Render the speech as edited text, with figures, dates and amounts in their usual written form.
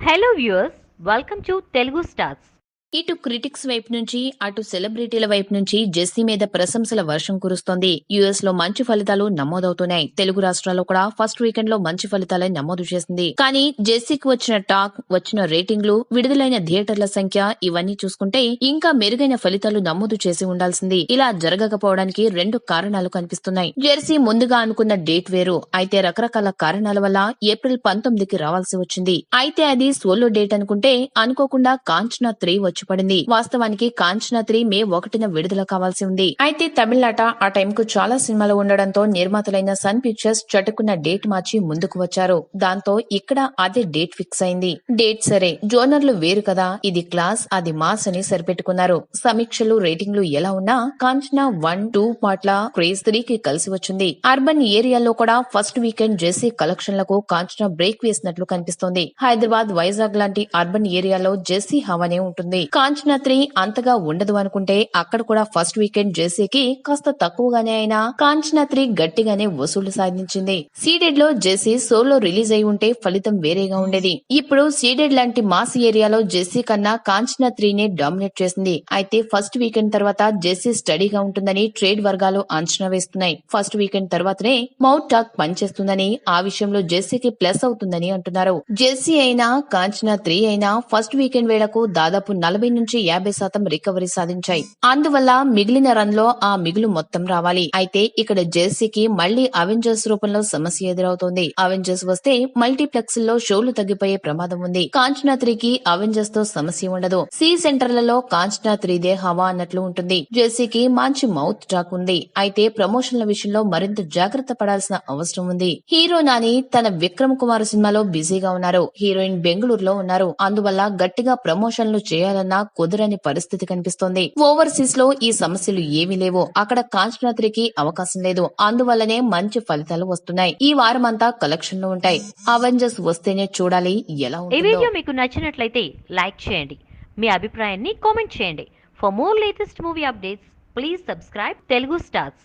Hello viewers, welcome to Telugu stars. ఇటు critics వైపు నుంచి అటు సెలబ్రిటీల వైపు నుంచి జెస్సీ మీద ప్రశంసల వర్షం కురుస్తోంది. యుఎస్ లో మంచి ఫలితాలు నమోదవుతున్నాయి. తెలుగు రాష్ట్రాల్లో కూడా ఫస్ట్ వీకెండ్ లో మంచి ఫలితాలే నమోదు చేసింది. కానీ జెస్సీకి వచ్చిన టాక్, వచ్చిన రేటింగ్లు, విడుదలైన థియేటర్ల సంఖ్య ఇవన్నీ చూసుకుంటే ఇంకా మెరుగైన ఫలితాలు నమోదు చేసి ఉండాల్సింది. ఇలా జరగకపోవడానికి రెండు కారణాలు కనిపిస్తున్నాయి. జెర్సీ ముందుగా అనుకున్న డేట్ వేరు. అయితే రకరకాల కారణాల వల్ల ఏప్రిల్ 19కి రావాల్సి వచ్చింది. అయితే అది సోలో డేట్ అనుకుంటే అనుకోకుండా కాంచనా 3 వచ్చి పడింది. వాస్తవానికి కాంచనా 3 మే 1న విడుదల కావాల్సి ఉంది. అయితే తమిళనాట ఆ టైంకు చాలా సినిమాలు ఉండడంతో నిర్మాతలైన సన్ పిక్చర్స్ చటుకున్న డేట్ మార్చి ముందుకు వచ్చారు. దాంతో ఇక్కడ అదే డేట్ ఫిక్స్ అయింది. డేట్ సరే, జోనర్లు వేరు కదా, ఇది క్లాస్, అది మాస్ అని సరిపెట్టుకున్నారు. సమీక్షలు, రేటింగ్లు ఎలా ఉన్నా కాంచనా 1, 2 పార్ట్ల క్రేజ్ 3కి కలిసి వచ్చింది. అర్బన్ ఏరియాలో కూడా ఫస్ట్ వీకెండ్ జెస్సీ కలెక్షన్లకు కాంచనా బ్రేక్ వేసినట్లు కనిపిస్తోంది. హైదరాబాద్, వైజాగ్ లాంటి అర్బన్ ఏరియాలో జెస్సీ హవానే ఉంటుంది. కాంచనా 3 అంతగా ఉండదు అనుకుంటే అక్కడ కూడా ఫస్ట్ వీకెండ్ జెస్సీకి కాస్త తక్కువగానే అయినా కాంచనా 3 గట్టిగానే వసూళ్లు సాధించింది. సీడెడ్ లో జెస్సీ సోలో రిలీజ్ అయి ఉంటే ఫలితం వేరేగా ఉండేది. ఇప్పుడు సీడెడ్ లాంటి మాస్ ఏరియాలో జెస్సీ కన్నా కాంచనా 3 నే డామినేట్ చేసింది. అయితే ఫస్ట్ వీకెండ్ తర్వాత జెస్సీ స్టడీగా ఉంటుందని ట్రేడ్ వర్గాలు అంచనా వేస్తున్నాయి. ఫస్ట్ వీకెండ్ తర్వాతనే మౌత్ టాక్ పనిచేస్తుందని, ఆ విషయంలో జెస్సీకి ప్లస్ అవుతుందని అంటున్నారు. జెస్సీ అయినా కాంచనా 3 అయినా ఫస్ట్ వీకెండ్ వేళకు దాదాపు 40 నుంచి 50% రికవరీ సాధించాయి. అందువల్ల మిగిలిన రన్ లో ఆ మిగులు మొత్తం రావాలి. అయితే ఇక్కడ జెర్సీకి మళ్లీ అవెంజర్స్ రూపంలో సమస్య ఎదురవుతోంది. అవెంజర్స్ వస్తే మల్టీప్లెక్స్ లో షోలు తగ్గిపోయే ప్రమాదం ఉంది. కాంచనా 3కి అవెంజర్స్ తో సమస్య ఉండదు. సి సెంటర్లలో కాంచనా 3 దే హవా అన్నట్లు ఉంటుంది. జెర్సీకి మంచి మౌత్ టాక్ ఉంది. అయితే ప్రమోషన్ల విషయంలో మరింత జాగ్రత్త పడాల్సిన అవసరం ఉంది. హీరో నాని తన విక్రమ్ కుమార్ సినిమాలో బిజీగా ఉన్నారు. హీరోయిన్ బెంగళూరులో ఉన్నారు. అందువల్ల గట్టిగా ప్రమోషన్లు చేయాలన్న కుదరని పరిస్థితి కనిపిస్తోంది. ఓవర్సీస్ లో ఈ సమస్యలు ఏమీ లేవు. అక్కడ కాంచనా 3కి అవకాశం లేదు. అందువల్లనే మంచి ఫలితాలు వస్తున్నాయి. ఈ వారమంతా కలెక్షన్లు ఉంటాయి. అవెంజర్స్ వస్తేనే చూడాలి ఎలా ఈ ఉంటుందో. వీడియో మీకు నచ్చినట్లయితే లైక్ చేయండి, మీ అభిప్రాయాన్ని కామెంట్ చేయండి. For more latest movie updates please subscribe Telugu stars.